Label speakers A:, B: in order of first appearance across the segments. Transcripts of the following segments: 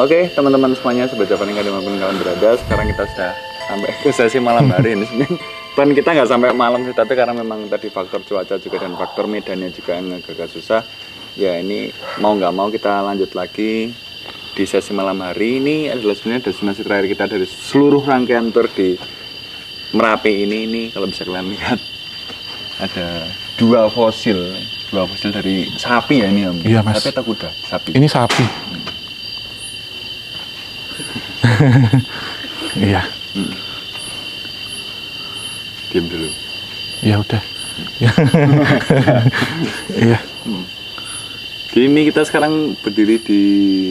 A: Oke, teman-teman semuanya, sobat Japaning dimanapun kalian berada, sekarang kita sudah sampai ke sesi malam hari ini. Plan kita nggak sampai malam sih, tapi karena memang tadi faktor cuaca juga dan faktor medannya juga yang agak susah. Ya ini mau nggak mau kita lanjut lagi di sesi malam hari. Ini adalah sebenarnya destinasi terakhir kita dari seluruh rangkaian tour di Merapi ini. Ini kalau bisa kalian lihat ada dua fosil dari sapi ya ini Om.
B: Iya Mas.
A: Sapi atau kuda? Sapi.
B: Ini sapi. Iya.
A: Diam dulu.
B: Ya udah. Iya.
A: Ini kita sekarang berdiri di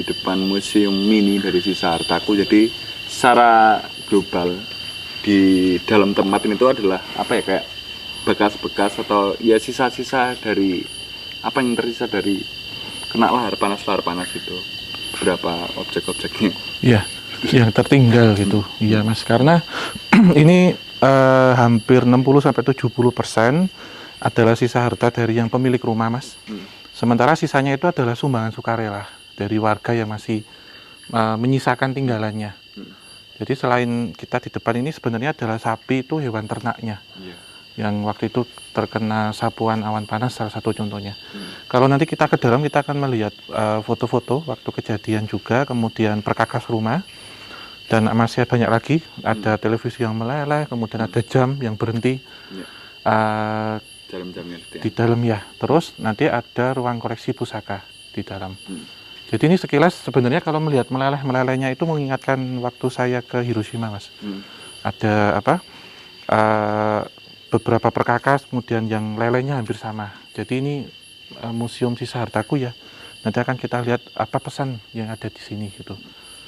A: depan museum mini dari sisa hartaku. Jadi secara global di dalam tempat ini itu adalah apa ya, kayak bekas-bekas atau ya sisa-sisa dari apa yang tersisa dari kena lahar panas itu, beberapa objek-objeknya.
B: Iya. Yang tertinggal gitu. Iya Mas, karena ini hampir 60-70% adalah sisa harta dari yang pemilik rumah Mas. Sementara sisanya itu adalah sumbangan sukarela dari warga yang masih menyisakan tinggalannya. Jadi selain kita di depan ini sebenarnya adalah sapi, itu hewan ternaknya. Yang waktu itu terkena sapuan awan panas, salah satu contohnya. Kalau nanti kita ke dalam, kita akan melihat foto-foto waktu kejadian juga, kemudian perkakas rumah, dan masih banyak lagi. Ada televisi yang meleleh, kemudian ada jam yang berhenti di dalam ya. Terus nanti ada ruang koleksi pusaka di dalam. Jadi ini sekilas sebenarnya kalau melihat melelehnya itu mengingatkan waktu saya ke Hiroshima Mas. Ada apa? Beberapa perkakas, kemudian yang lelehnya hampir sama. Jadi ini museum sisa hartaku ya. Nanti akan kita lihat apa pesan yang ada di sini gitu.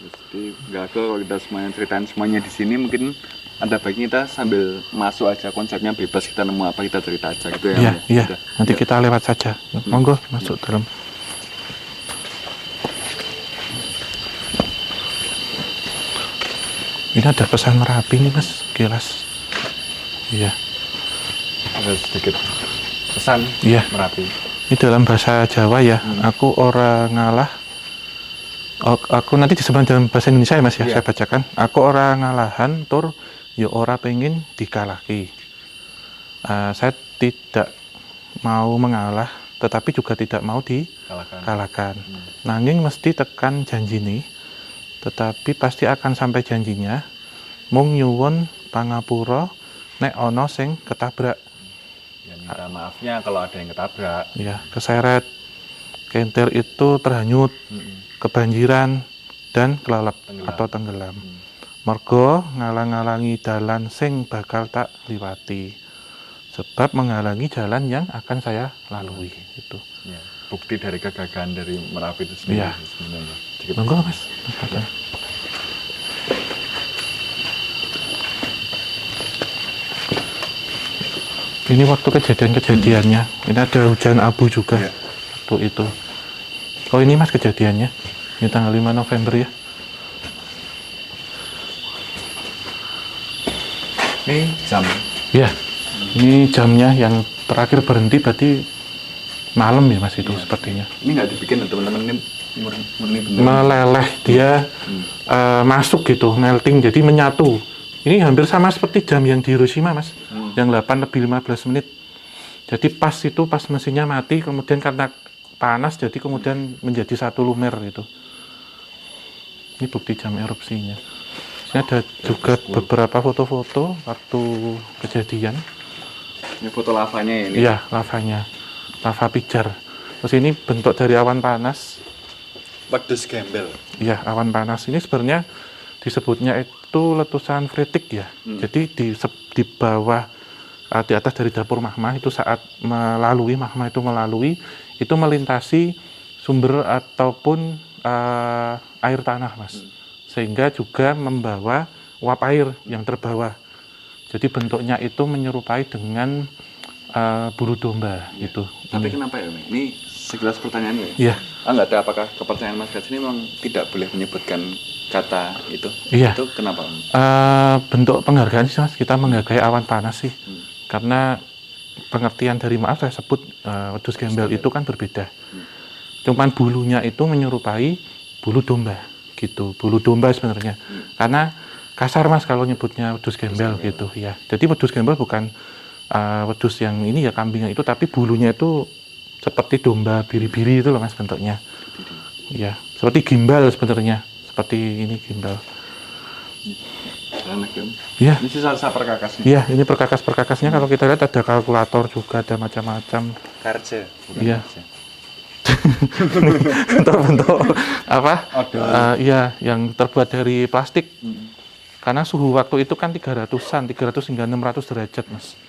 A: Jadi nggak ada kalau kita semuanya ceritain semuanya di sini, mungkin ada baiknya kita sambil masuk aja, konsepnya bebas, kita nemu apa kita cerita aja gitu ya.
B: Iya, iya.
A: Udah.
B: Nanti kita lewat saja. Monggo masuk dalam. Ini ada pesan Merapi nih Mas, kilas. Iya.
A: Ada sedikit pesan Merapi.
B: Ini dalam bahasa Jawa ya. Aku ora ngalah. Aku nanti disebut dalam bahasa Indonesia ya Mas ya. Saya bacakan. Aku ora ngalahan tur ya ora pengen dikalahki. Saya tidak mau mengalah, tetapi juga tidak mau dikalahkan. Nanging mesti tekan janji nih. Tetapi pasti akan sampai janjinya. Mung nyuwun pangapura nek ana sing ketabrak.
A: Ya, minta maafnya kalau ada yang ketabrak.
B: Ya, keseret. Kentir itu terhanyut, kebanjiran, dan kelelep atau tenggelam. Mergo ngalang-alangi dalan sing bakal tak liwati. Sebab menghalangi jalan yang akan saya lalui. Itu.
A: Ya, bukti dari kegagalan dari Merapi itu sendiri.
B: Iya. Monggo Mas. Ini waktu kejadiannya. Ini ada hujan abu juga. Waktu itu. Oh ini Mas kejadiannya. Ini tanggal 5 November ya.
A: Ini jam.
B: Ya. Ini jamnya yang terakhir berhenti berarti malam ya Mas itu sepertinya.
A: Ini nggak dibikin teman-teman, ini murni bener.
B: Meleleh dia masuk gitu, melting jadi menyatu. Ini hampir sama seperti jam yang di Hiroshima Mas. Yang 8:15 menit. Jadi pas mesinnya mati, kemudian karena panas jadi kemudian menjadi satu lumer gitu. Ini bukti jam erupsinya. Ini ada juga beberapa foto-foto waktu kejadian.
A: Ini foto lavanya ya ini?
B: Iya, lavanya. Lava pijar. Terus ini bentuk dari awan panas.
A: Wedhus gembel.
B: Iya, awan panas. Ini sebenarnya disebutnya itu letusan freatik ya. Jadi di bawah, di atas dari dapur magma itu saat magma itu melalui, itu melintasi sumber ataupun air tanah Mas. Sehingga juga membawa uap air yang terbawa. Jadi bentuknya itu menyerupai dengan bulu domba gitu.
A: Tapi kenapa ya ini sekilas pertanyaannya?
B: Iya.
A: Nggak ada, apakah kepercayaan Mas Gas ini memang tidak boleh menyebutkan kata itu?
B: Iya.
A: Itu kenapa?
B: Bentuk penghargaan sih Mas, kita menghargai awan panas sih. Karena pengertian dari maaf saya sebut wedhus gembel itu kan berbeda. Cuman bulunya itu menyerupai bulu domba gitu, bulu domba sebenarnya. Karena kasar mas kalau nyebutnya wedhus gembel gitu ya. Jadi wedhus gembel bukan wedhus yang ini ya kambing itu, tapi bulunya itu seperti domba biri-biri itu loh mas bentuknya. Ya, seperti gimbal sebenarnya, seperti ini gimbal.
A: Enak ya.
B: Iya.
A: Ini sisa perkakasnya.
B: Iya, ini perkakas-perkakasnya kalau kita lihat ada kalkulator juga, ada macam-macam.
A: Karce.
B: Iya. Bentuk-bentuk apa? Iya, yang terbuat dari plastik. Karena suhu waktu itu kan 300 hingga 600 derajat, Mas.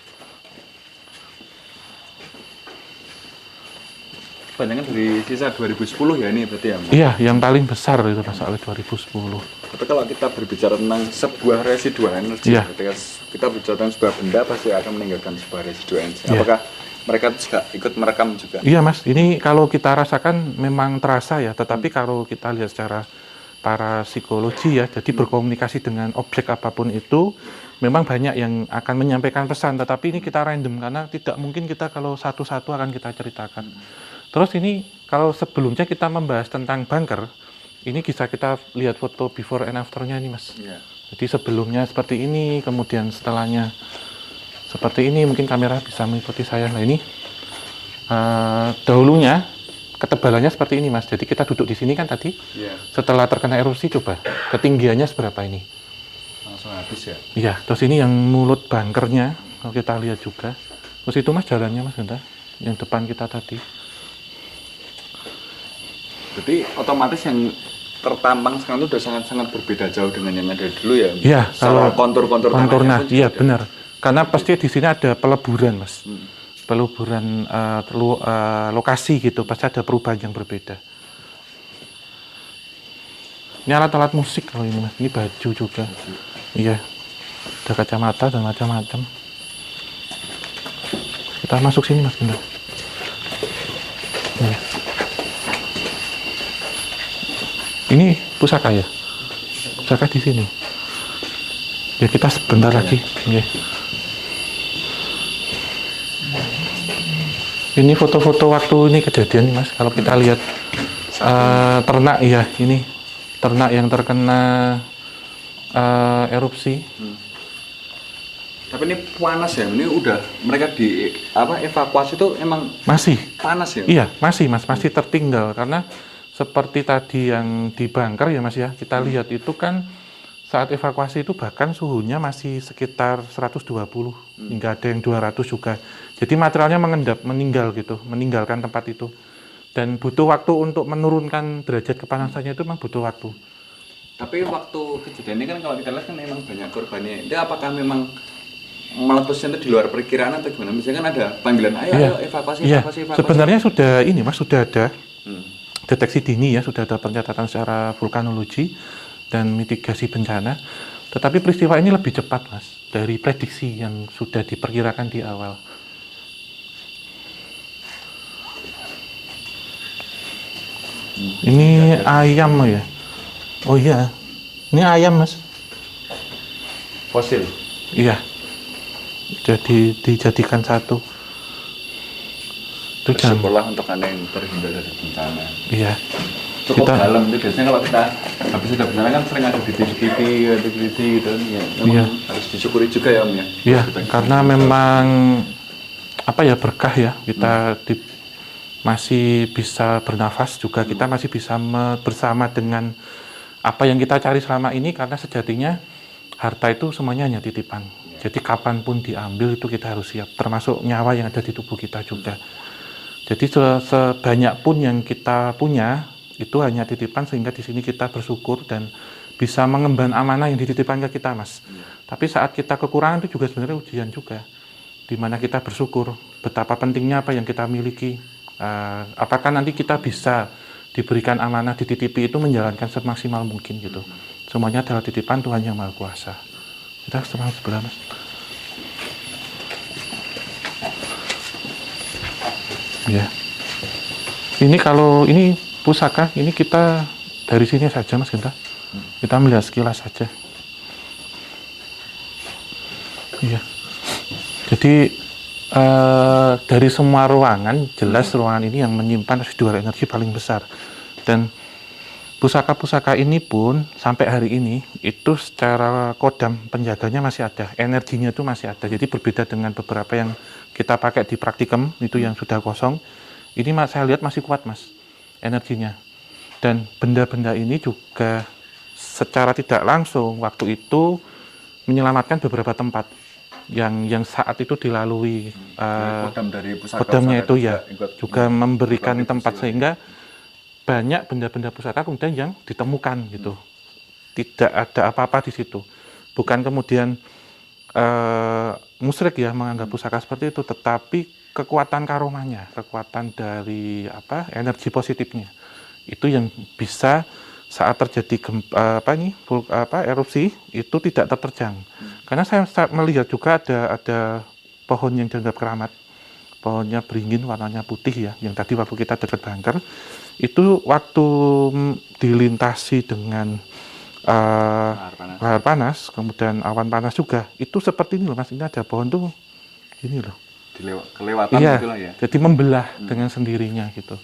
A: Kebanyakan dari sisa 2010 ya ini berarti ya, Mas?
B: Iya, yang paling besar itu Mas oleh 2010.
A: Tapi kalau kita berbicara tentang sebuah residual energi,
B: Iya.
A: ketika kita bicara tentang sebuah benda pasti akan meninggalkan sebuah residual energi.
B: Iya.
A: Apakah mereka juga ikut merekam juga?
B: Iya Mas, ini kalau kita rasakan memang terasa ya, tetapi kalau kita lihat secara para psikologi ya, jadi berkomunikasi dengan objek apapun itu, memang banyak yang akan menyampaikan pesan, tetapi ini kita random karena tidak mungkin kita kalau satu-satu akan kita ceritakan. Terus ini kalau sebelumnya kita membahas tentang bunker, ini bisa kita lihat foto before and after-nya nih Mas.
A: Iya.
B: Jadi sebelumnya seperti ini, kemudian setelahnya seperti ini, mungkin kamera bisa mengikuti saya. Nah ini dahulunya ketebalannya seperti ini Mas. Jadi kita duduk di sini kan tadi,
A: Iya.
B: setelah terkena erosi coba ketinggiannya seberapa ini?
A: Langsung habis ya.
B: Iya, terus ini yang mulut bunkernya, kalau kita lihat juga. Terus itu Mas jalannya Mas, bentar. Yang depan kita tadi.
A: Jadi otomatis yang tertampang sekarang itu sudah sangat-sangat berbeda jauh dengan yang ada dulu ya.
B: Iya,
A: Secara
B: kalau
A: kontur-kontur
B: konturnya,
A: tanahnya pun
B: iya
A: juga
B: benar. Karena pasti di sini ada peleburan Mas. Peleburan lokasi gitu, pasti ada perubahan yang berbeda. Ini alat-alat musik kalau ini Mas, ini baju juga. Iya, ada kacamata dan macam-macam. Kita masuk sini Mas, bentar. Iya. Ini pusaka ya? Pusaka di sini. Ya kita sebentar lagi. Oke. Ini foto-foto waktu ini kejadian nih Mas. Kalau kita lihat ternak ya, ini ternak yang terkena erupsi.
A: Tapi ini panas ya. Ini udah mereka di evakuasi itu emang
B: Masih.
A: panas ya.
B: Iya, masih Mas, masih tertinggal karena seperti tadi yang di bunker ya Mas ya, kita lihat itu kan saat evakuasi itu bahkan suhunya masih sekitar 120 hingga ada yang 200 juga. Jadi materialnya mengendap, meninggal gitu, meninggalkan tempat itu. Dan butuh waktu untuk menurunkan derajat kepanasannya itu memang butuh waktu.
A: Tapi waktu kejadian ini kan kalau kita lihat kan memang banyak korbannya. Itu apakah memang meletusnya itu di luar perkiraan atau gimana? Misalnya kan ada panggilan, ayo evakuasi,
B: Iya,
A: evakuasi, evakuasi.
B: sebenarnya sudah ini Mas, sudah ada deteksi dini ya, sudah ada pencatatan secara vulkanologi dan mitigasi bencana. Tetapi peristiwa ini lebih cepat Mas dari prediksi yang sudah diperkirakan di awal. Ini ayam ya? Oh iya, ini ayam Mas.
A: Fosil.
B: Iya, jadi dijadikan satu. Itu jam.
A: Bersyukurlah untuk Anda yang terhindar dari bencana.
B: Iya.
A: Cukup
B: Kita-
A: dalam itu biasanya kalau kita habis ada bencana kan sering ada di TV atau gitu ya. Memang
B: Iya.
A: harus disyukuri juga ya Om ya.
B: Iya,
A: Kita-
B: karena memang apa ya, berkah ya kita masih bisa bernafas juga, kita masih bisa bersama dengan apa yang kita cari selama ini, karena sejatinya harta itu semuanya hanya titipan. Jadi kapanpun diambil itu kita harus siap, termasuk nyawa yang ada di tubuh kita juga. Jadi sebanyak pun yang kita punya itu hanya titipan, sehingga di sini kita bersyukur dan bisa mengemban amanah yang dititipkan ke kita Mas. Tapi saat kita kekurangan itu juga sebenarnya ujian juga, di mana kita bersyukur betapa pentingnya apa yang kita miliki. Apakah nanti kita bisa diberikan amanah, dititipi itu menjalankan semaksimal mungkin gitu. Semuanya adalah titipan Tuhan Yang Maha Kuasa. Kita sebelah Mas. Ya. Ini kalau ini pusaka, ini kita dari sini saja Mas kita. Kita melihat sekilas saja. Iya. Jadi dari semua ruangan, jelas ruangan ini yang menyimpan residual energi paling besar. Dan Pusaka-pusaka ini pun sampai hari ini itu secara kodam penjaganya masih ada, energinya itu masih ada. Jadi berbeda dengan beberapa yang kita pakai di praktikum itu yang sudah kosong. Ini saya lihat masih kuat mas energinya. Dan benda-benda ini juga secara tidak langsung waktu itu menyelamatkan beberapa tempat yang saat itu dilalui
A: kodam dari pusaka
B: kodamnya itu ya
A: juga
B: memberikan tempat sehingga banyak benda-benda pusaka kemudian yang ditemukan gitu. Tidak ada apa-apa di situ. Bukan kemudian musyrik ya menganggap pusaka seperti itu, tetapi kekuatan karomanya, kekuatan dari energi positifnya itu yang bisa saat terjadi erupsi itu tidak terterjang. Karena saya melihat juga ada pohon yang dianggap keramat, pohonnya beringin warnanya putih ya, yang tadi waktu kita dekat bunker itu waktu dilintasi dengan lahar panas, kemudian awan panas juga, itu seperti ini loh mas, ini ada pohon tuh ini loh.
A: Kelewatan
B: iya,
A: gitu lah ya.
B: Jadi membelah dengan sendirinya gitu.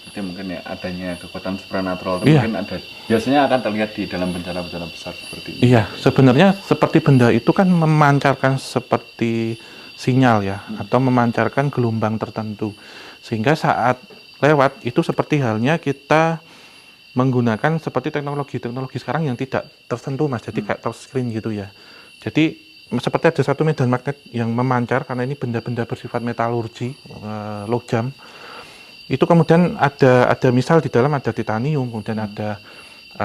A: Itu mungkin ya adanya kekuatan supranatural, mungkin ada biasanya akan terlihat di dalam bencana-bencana besar seperti ini.
B: Iya, sebenarnya seperti benda itu kan memancarkan seperti sinyal ya, atau memancarkan gelombang tertentu, sehingga saat lewat itu seperti halnya kita menggunakan seperti teknologi sekarang yang tidak tersentuh mas, jadi kayak touchscreen gitu ya. Jadi seperti ada satu medan magnet yang memancar karena ini benda-benda bersifat metalurgi, logam. Itu kemudian ada misal di dalam ada titanium, kemudian ada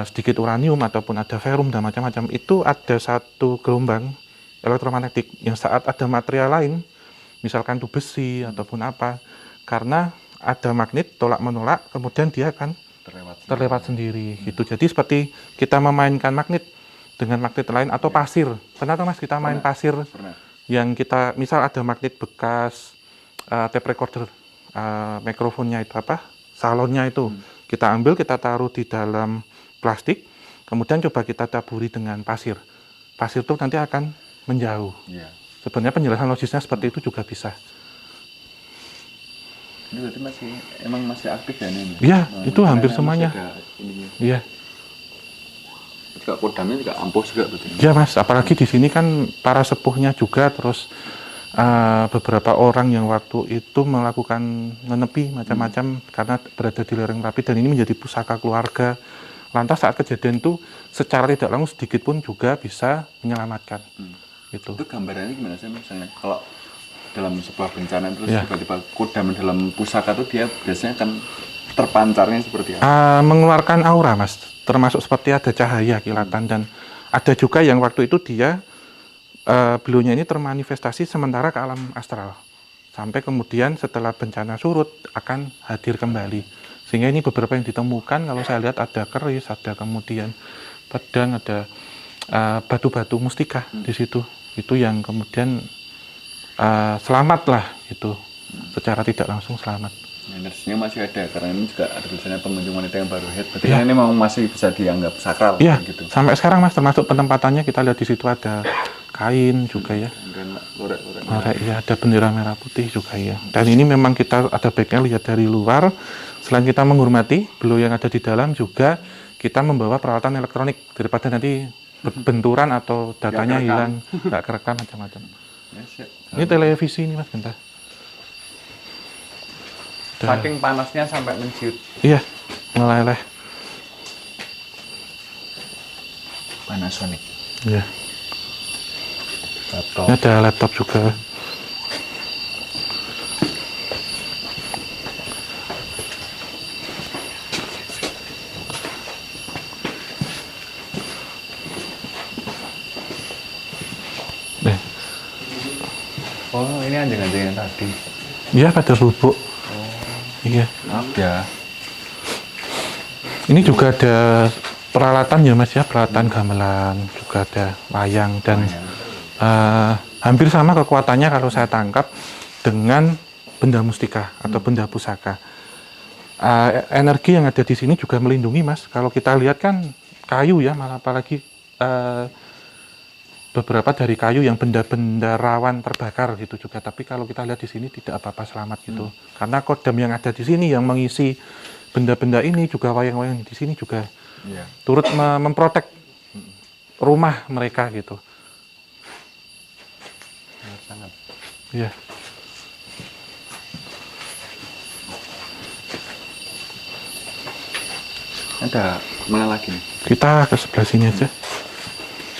B: sedikit uranium ataupun ada ferum dan macam-macam. Itu ada satu gelombang elektromagnetik yang saat ada material lain, misalkan itu besi ataupun apa, karena ada magnet tolak menolak, kemudian dia akan terlewat sendiri. Gitu. Jadi seperti kita memainkan magnet dengan magnet lain atau pasir. Pernah tuh mas kita main pasir?
A: Pernah.
B: Yang kita misal ada magnet bekas tape recorder, mikrofonnya itu salonnya itu kita ambil, kita taruh di dalam plastik, kemudian coba kita taburi dengan pasir. Pasir itu nanti akan menjauh. Sebenarnya penjelasan logisnya seperti itu juga bisa.
A: Ini berarti masih aktif ya ini?
B: Iya, itu hampir semuanya. Iya.
A: Juga kodamnya juga ampuh juga betul.
B: Iya mas, apalagi di sini kan para sepuhnya juga, terus beberapa orang yang waktu itu melakukan menepi macam-macam karena berada di lereng Merapi, dan ini menjadi pusaka keluarga. Lantas saat kejadian itu secara tidak langsung sedikit pun juga bisa menyelamatkan. Gitu.
A: Itu gambarannya gimana sih misalnya kalau dalam sebuah bencana terus tiba-tiba kodam dalam pusaka itu dia biasanya akan terpancarnya seperti apa?
B: Mengeluarkan aura mas, termasuk seperti ada cahaya kilatan, dan ada juga yang waktu itu dia beliaunya ini termanifestasi sementara ke alam astral, sampai kemudian setelah bencana surut akan hadir kembali, sehingga ini beberapa yang ditemukan kalau saya lihat ada keris, ada kemudian pedang, ada batu-batu mustika di situ, itu yang kemudian selamat lah gitu, secara tidak langsung selamat.
A: Energinya masih ada karena ini juga ada tulisannya pengunjung wanita yang baru head. Berarti ini memang masih bisa dianggap sakral.
B: Iya.
A: Gitu.
B: Sampai sekarang mas, termasuk penempatannya kita lihat di situ ada kain juga ya. Lorek ya, ada bendera merah putih juga ya. Dan ini memang kita ada baiknya lihat dari luar. Selain kita menghormati beliau yang ada di dalam, juga kita membawa peralatan elektronik daripada nanti benturan atau datanya hilang, nggak kerekam macam-macam. Ini televisi ini mas, bentar.
A: Saking panasnya sampai menciut.
B: Iya, meleleh.
A: Panasonic.
B: Iya.
A: Laptop.
B: Ini ada laptop juga.
A: Oh, ini anjing-anjing yang tadi.
B: Iya, pada bubuk. Iya.
A: Ya.
B: Ini juga ada peralatan ya mas ya, peralatan gamelan, juga ada wayang, dan hampir sama kekuatannya kalau saya tangkap dengan benda mustika atau benda pusaka. Energi yang ada di sini juga melindungi mas. Kalau kita lihat kan kayu ya, malah apalagi beberapa dari kayu yang benda-benda rawan terbakar gitu juga. Tapi kalau kita lihat di sini tidak apa-apa, selamat gitu. Karena kodam yang ada di sini yang mengisi benda-benda ini juga wayang-wayang di sini juga
A: Iya.
B: turut memprotek rumah mereka gitu.
A: Sangat.
B: Iya.
A: Ada mana lagi nih?
B: Kita ke sebelah sini aja.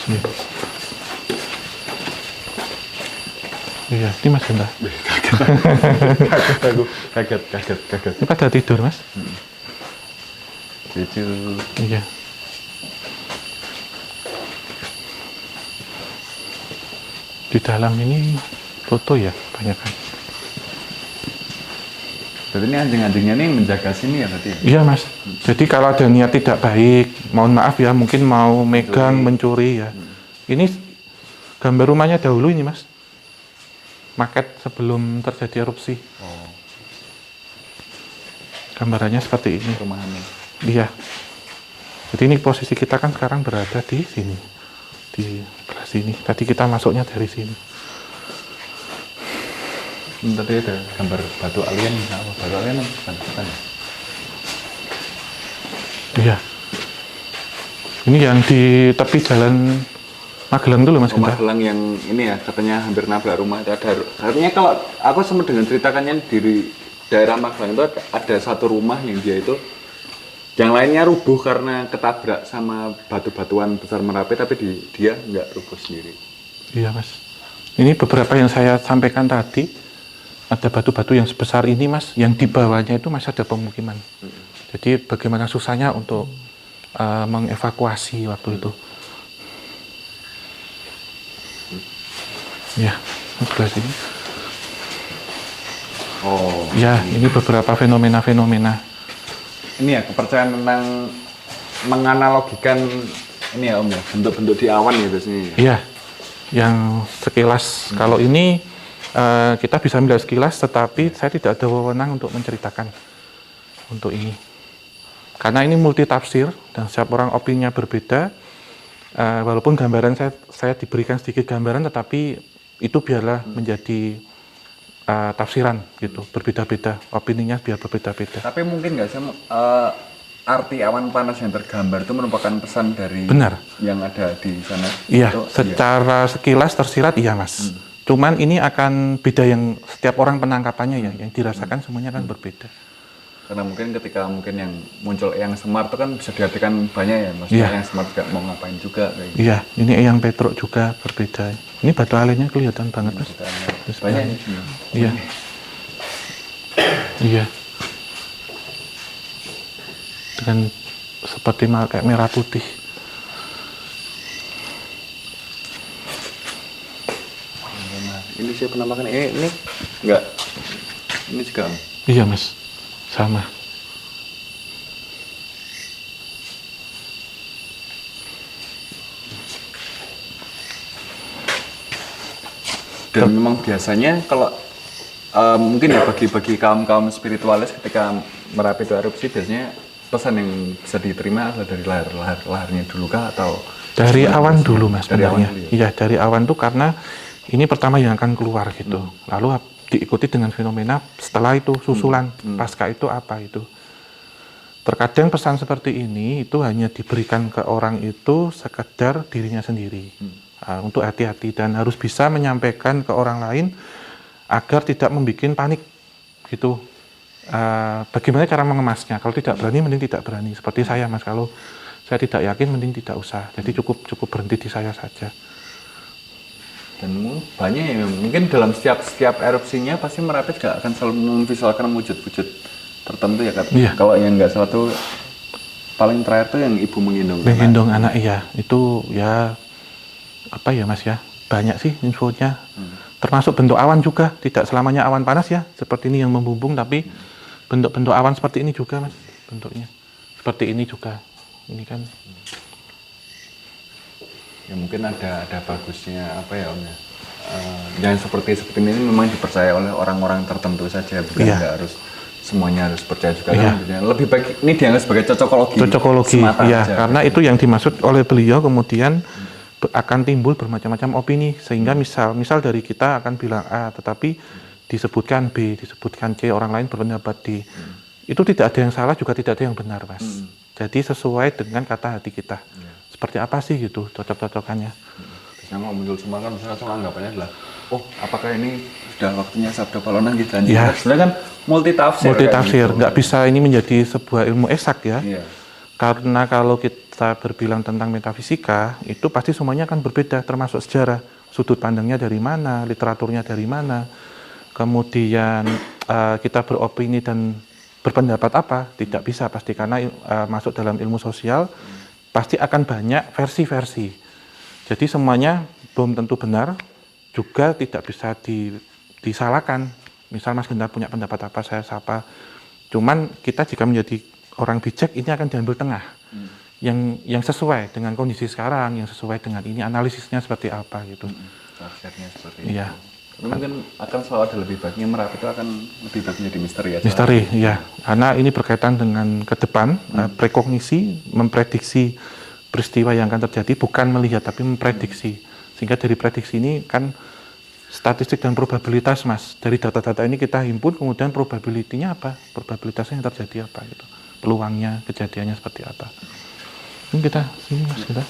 B: Sini. Iya, ini Mas Genta.
A: Kaget.
B: Ini pada tidur, Mas.
A: Lucu.
B: Iya. Di dalam ini foto ya, banyak kan.
A: Berarti ini anjing-anjingnya nih menjaga sini ya berarti?
B: Iya, Mas. Jadi kalau ada niat tidak baik, mohon maaf ya, mungkin mau megang, mencuri ya. Ini gambar rumahnya dahulu ini, Mas. Maket sebelum terjadi erupsi.
A: Oh,
B: Gambarannya seperti ini.
A: rumahannya.
B: Iya. Jadi ini posisi kita kan sekarang berada di sini. Di sebelah sini. Tadi kita masuknya dari sini.
A: Ini tadi ada gambar batu alien. Apa? Batu alien bukan?
B: Iya. Ini yang di tepi jalan Magelang dulu Mas
A: Rumah
B: Genta.
A: Gelang yang ini ya katanya hampir nabrak rumah itu ada. Artinya kalau aku sempat dengan ceritakannya di daerah Magelang itu ada satu rumah yang dia itu yang lainnya rubuh karena ketabrak sama batu-batuan besar Merapi, tapi dia nggak rubuh sendiri.
B: Iya Mas. Ini beberapa yang saya sampaikan tadi. Ada batu-batu yang sebesar ini Mas, yang di bawahnya itu masih ada pemukiman. Jadi bagaimana susahnya untuk mengevakuasi waktu itu. Ya, sebelah sini.
A: Oh.
B: Ya, ini beberapa fenomena-fenomena.
A: Ini ya kepercayaan tentang menganalogikan ini ya Om ya, bentuk-bentuk di awan ya biasanya.
B: Iya, yang sekilas. Kalau ini kita bisa melihat sekilas, tetapi saya tidak ada wewenang untuk menceritakan untuk ini. Karena ini multi tafsir dan setiap orang opininya berbeda. Walaupun gambaran saya diberikan sedikit gambaran, tetapi itu biarlah menjadi tafsiran gitu, berbeda-beda opininya biar berbeda-beda.
A: Tapi mungkin nggak sih arti awan panas yang tergambar itu merupakan pesan dari
B: Benar.
A: yang ada di sana?
B: Iya,
A: Itu,
B: secara sekilas tersirat iya Mas. Cuman ini akan beda yang setiap orang penangkapannya ya, yang dirasakan semuanya kan berbeda.
A: Karena mungkin ketika mungkin yang muncul yang semar itu kan bisa diartikan banyak ya, maksudnya
B: Iya.
A: yang semar juga mau ngapain juga kayak gitu.
B: Iya, ini yang Petruk juga berbeda. Ini batu alennya kelihatan banget Mas. Terus
A: Banyak di sini.
B: Iya. Iya. Dengan seperti kayak merah putih.
A: Ini saya penampakan ini enggak. Ini juga.
B: Iya Mas, sama.
A: Dan memang biasanya kalau mungkin ya bagi kaum spiritualis ketika Merapi itu erupsi biasanya pesan yang bisa diterima adalah dari laharnya dulu kah atau
B: Dari awan dulu Mas
A: Dari awan
B: sebenarnya.
A: dulu ya?
B: Iya, dari awan tuh karena ini pertama yang akan keluar gitu. Lalu diikuti dengan fenomena setelah itu susulan pasca itu apa itu. Terkadang pesan seperti ini itu hanya diberikan ke orang itu sekedar dirinya sendiri. Untuk hati-hati dan harus bisa menyampaikan ke orang lain agar tidak membuat panik gitu. Bagaimana cara mengemasnya? Kalau tidak berani, mending tidak berani. Seperti saya Mas, kalau saya tidak yakin, mending tidak usah. Jadi cukup berhenti di saya saja.
A: dan banyak ya mungkin dalam setiap erupsinya pasti Merapi juga akan selalu memvisualkan wujud-wujud tertentu ya kan.
B: Iya.
A: Kalau yang nggak salah tuh paling terakhir tuh yang ibu menggendong
B: Menggendong anak, iya. Itu ya apa ya Mas ya? Banyak sih infonya. Termasuk bentuk awan juga, tidak selamanya awan panas ya. Seperti ini yang membumbung, tapi bentuk-bentuk awan seperti ini juga Mas bentuknya. Seperti ini juga. Ini kan
A: ya mungkin ada bagusnya apa ya Om ya. Yang seperti ini memang dipercaya oleh orang-orang tertentu saja, bukan
B: Iya.
A: nggak harus semuanya harus percaya juga
B: Iya.
A: kan. Lebih baik ini dianggap sebagai cocokologi.
B: cocokologi,
A: semata
B: ya,
A: aja.
B: karena itu yang dimaksud oleh beliau. Kemudian akan timbul bermacam-macam opini, sehingga misal dari kita akan bilang A, tetapi disebutkan B, disebutkan C, orang lain berpendapat D. itu tidak ada yang salah juga tidak ada yang benar, Mas. Jadi sesuai dengan kata hati kita. Seperti apa sih gitu cocok-cocokannya.
A: Biasanya kalau muncul semua kan misalnya langsung anggapannya adalah, oh apakah ini sudah waktunya sabda palonan kita nih?
B: Ya.
A: Sebenarnya kan multitafsir.
B: Multitafsir,
A: Gitu.
B: nggak bisa ini menjadi sebuah ilmu eksak ya.
A: Iya.
B: Karena kalau kita berbilang tentang metafisika, itu pasti semuanya akan berbeda, termasuk sejarah. Sudut pandangnya dari mana, literaturnya dari mana, kemudian kita beropini dan berpendapat apa, tidak bisa pasti karena masuk dalam ilmu sosial, pasti akan banyak versi-versi. Jadi semuanya belum tentu benar, juga tidak bisa disalahkan. Misal Mas Gendar punya pendapat apa, saya siapa. Cuman kita jika menjadi orang bijak, ini akan diambil tengah. Yang sesuai dengan kondisi sekarang, yang sesuai dengan ini, analisisnya seperti apa gitu.
A: Tafsirnya seperti
B: Iya.
A: itu. Mungkin akan selalu ada lebih baiknya, Merapi itu akan lebih baik menjadi misteri ya.
B: Misteri, ya. Karena ini berkaitan dengan ke depan, prekognisi, memprediksi peristiwa yang akan terjadi, bukan melihat tapi memprediksi. Sehingga dari prediksi ini kan statistik dan probabilitas, Mas. Dari data-data ini kita himpun, kemudian probabilitasnya apa? Probabilitasnya yang terjadi apa gitu. Peluangnya, kejadiannya seperti apa. Ini kita sini, Mas, kita.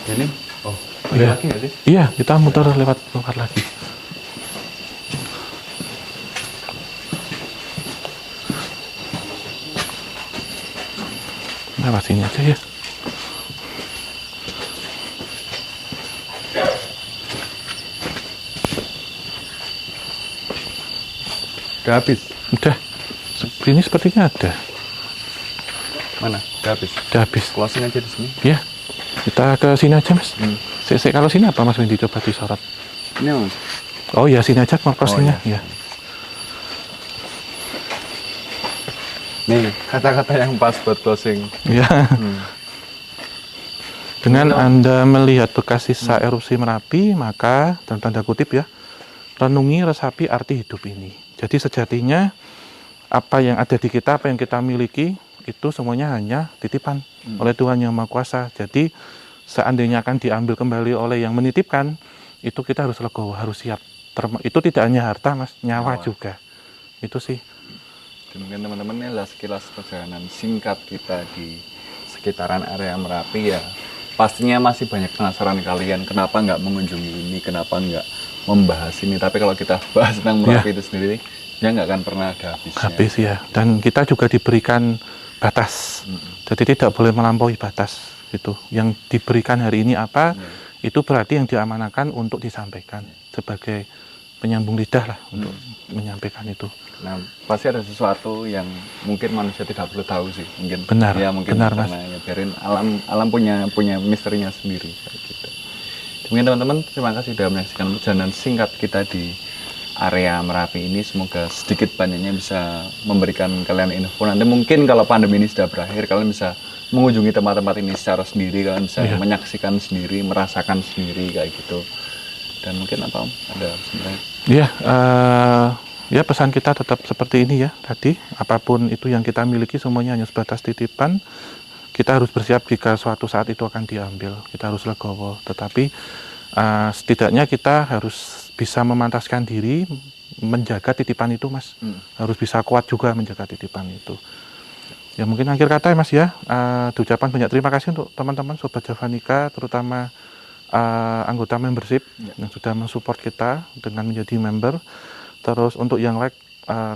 A: Ini, oh,
B: Iya.
A: lagi nggak sih?
B: Iya, kita muter lewat luar lagi. Lewat sini aja ya.
A: Udah habis.
B: Udah. Ini sepertinya ada.
A: Mana? Udah habis.
B: Udah habis.
A: Closing aja di sini.
B: Ya. Kita ke sini aja, Mas. Kalau sini apa, Mas Windy? Coba disorot.
A: Ini Mas.
B: Oh ya, sini aja closingnya.
A: iya.
B: Ya.
A: Nih, kata-kata yang pas buat closing.
B: Ya. Dengan Anda melihat bekas sisa erupsi Merapi, maka dalam tanda kutip ya, renungi, resapi arti hidup ini. Jadi sejatinya apa yang ada di kita, apa yang kita miliki, itu semuanya hanya titipan oleh Tuhan Yang Maha Kuasa. Jadi seandainya akan diambil kembali oleh yang menitipkan, itu kita harus legowo, harus siap. Itu tidak hanya harta, Mas, nyawa juga. Itu sih.
A: Dan mungkin teman-teman ini adalah sekilas perjalanan singkat kita di sekitaran area Merapi ya. Pastinya masih banyak penasaran kalian kenapa nggak mengunjungi ini, kenapa nggak membahas ini. Tapi kalau kita bahas tentang Merapi itu sendiri, ya nggak akan pernah ada habisnya.
B: Habis ya. Dan kita juga diberikan batas. Jadi tidak boleh melampaui batas gitu. Yang diberikan hari ini apa, itu berarti yang diamanakan untuk disampaikan sebagai penyambung lidah lah untuk menyampaikan itu.
A: Nah, pasti ada sesuatu yang mungkin manusia tidak perlu tahu sih, mungkin.
B: Benar,
A: Ya mungkin
B: benar,
A: karena ya, biarin alam punya misterinya sendiri kayak gitu. Mungkin teman-teman terima kasih sudah menyaksikan perjalanan singkat kita di area Merapi ini. Semoga sedikit banyaknya bisa memberikan kalian info. Nanti mungkin kalau pandemi ini sudah berakhir, kalian bisa mengunjungi tempat-tempat ini secara sendiri, kalian bisa menyaksikan sendiri, merasakan sendiri kayak gitu. Dan mungkin apa Om? Ada sebenarnya?
B: Iya, ya pesan kita tetap seperti ini ya tadi. Apapun itu yang kita miliki semuanya hanya sebatas titipan. Kita harus bersiap jika suatu saat itu akan diambil. Kita harus legowo. Tetapi setidaknya kita harus bisa memantaskan diri menjaga titipan itu, Mas. Harus bisa kuat juga menjaga titipan itu. Ya mungkin akhir kata ya Mas ya. Diucapkan banyak terima kasih untuk teman-teman Sobat Javanika, terutama anggota membership yang sudah mensupport kita dengan menjadi member. Terus untuk yang like,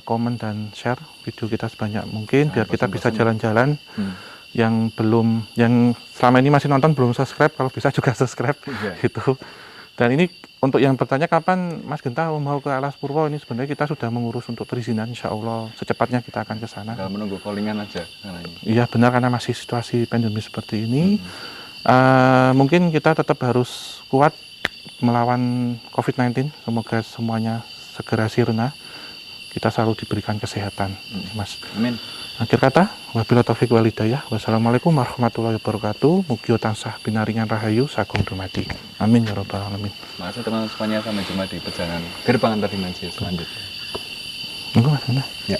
B: komen dan share video kita sebanyak mungkin biar kita bisa jalan-jalan. Yang selama ini masih nonton belum subscribe, kalau bisa juga subscribe gitu. Dan ini untuk yang bertanya kapan Mas Genta mau ke Alas Purwo, ini sebenarnya kita sudah mengurus untuk perizinan, insya Allah secepatnya kita akan ke sana.
A: Tinggal menunggu callingan aja.
B: Iya benar, karena masih situasi pandemi seperti ini. Mungkin kita tetap harus kuat melawan COVID-19. Semoga semuanya segera sirna. Kita selalu diberikan kesehatan, Mas.
A: Amin.
B: Akhir kata, wabillahi taufiq wal hidayah. Wassalamualaikum warahmatullahi wabarakatuh. Mugi tansah binaringan rahayu sagung dumadi. Amin ya rabbal alamin.
A: Terima kasih teman-teman semuanya, sampai jumpa di perjalanan gerbang antar dimensi selanjutnya.
B: Tunggu Mas.
A: Ya.